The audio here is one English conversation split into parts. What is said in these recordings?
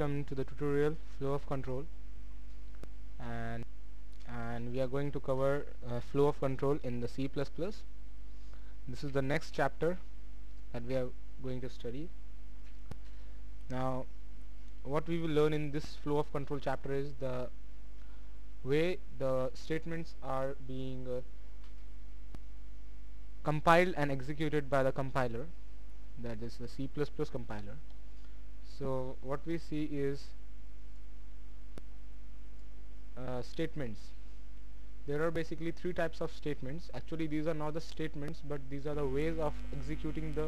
welcome to the tutorial flow of control, and we are going to cover flow of control in the C++. This is the next chapter that we are going to study. Now what we will learn in this flow of control chapter is the way the statements are being compiled and executed by the compiler, that is the C++ compiler. So what we see is statements. There are basically three types of statements. Actually these are not the statements, but these are the ways of executing the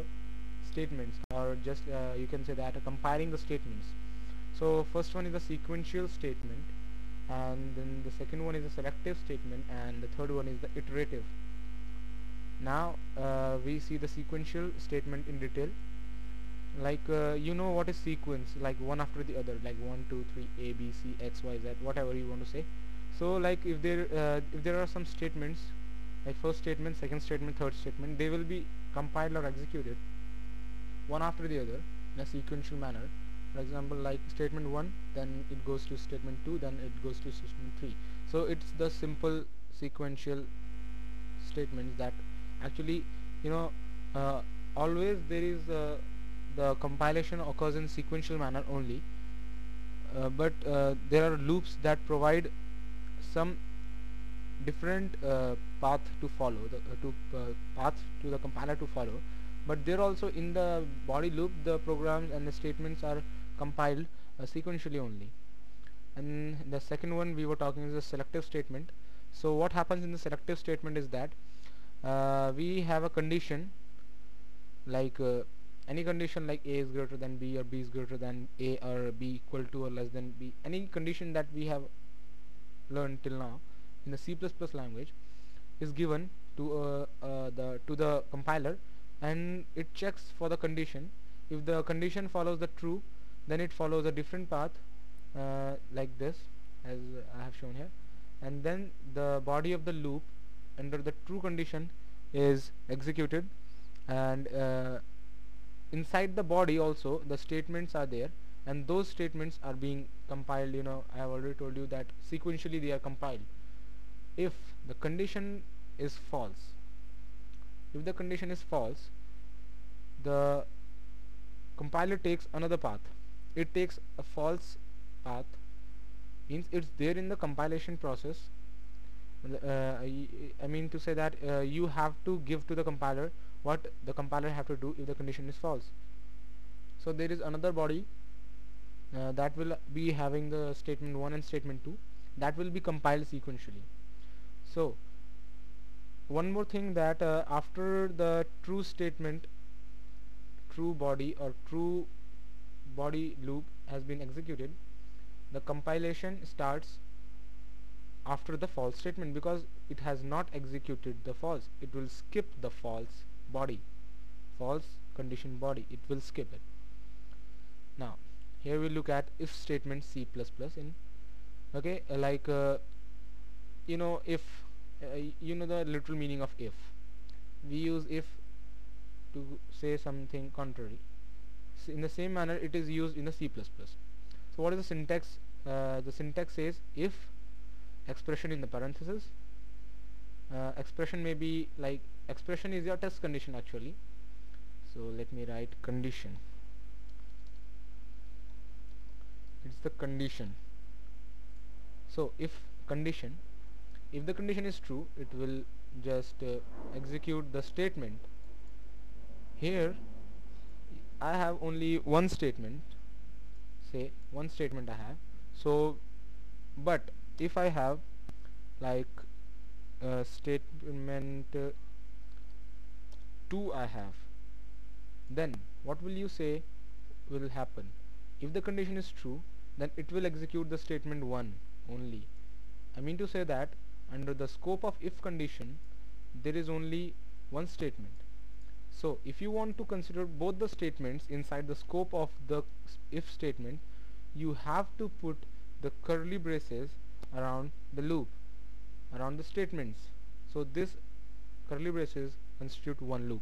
statements, or just you can say that compiling the statements. So first one is the sequential statement, and then the second one is the selective statement, and the third one is the iterative. Now we see the sequential statement in detail. Like you know what is sequence, like one after the other, like 1 2 3 A B C X Y Z, whatever you want to say. So like if there are some statements, like first statement, second statement, third statement, they will be compiled or executed one after the other in a sequential manner. For example, like statement 1, then it goes to statement 2, then it goes to statement 3. So it's the simple sequential statements that actually, you know, always there is the compilation occurs in sequential manner only, but there are loops that provide some different path to follow, path to the compiler to follow. But there also in the body loop, the programs and the statements are compiled sequentially only. And the second one we were talking is the selective statement. So what happens in the selective statement is that we have a condition, like any condition, like A is greater than B, or B is greater than A, or B equal to or less than B. Any condition that we have learned till now in the C++ language is given to the compiler, and it checks for the condition. If the condition follows the true, then it follows a different path, like this, as I have shown here, and then the body of the loop under the true condition is executed, and inside the body also the statements are there, and those statements are being compiled. You know, I have already told you that sequentially they are compiled. If the condition is false, if the condition is false, the compiler takes another path. It takes a false path, means it's there in the compilation process. I mean to say that you have to give to the compiler what the compiler have to do if the condition is false. So there is another body that will be having the statement 1 and statement 2, that will be compiled sequentially. So one more thing, that after the true statement, true body or true body loop has been executed, the compilation starts after the false statement, because it has not executed the false. It will skip the false body, false condition body, it will skip it. Now here we look at if statement C++ in, okay, like you know, if you know the literal meaning of if. We use if to say something contrary. So in the same manner it is used in the C++. So what is the syntax? The syntax says if expression in the parenthesis. Expression may be like, expression is your test condition actually. So let me write condition. It's the condition. So if condition, if the condition is true, it will just execute the statement. Here I have only one statement, say one statement I have. So but if I have like statement 2 I have, then what will you say will happen? If the condition is true, then it will execute the statement 1 only. I mean to say that under the scope of if condition there is only one statement. So if you want to consider both the statements inside the scope of the if statement, you have to put the curly braces around the loop, around the statements. So this curly braces constitute one loop.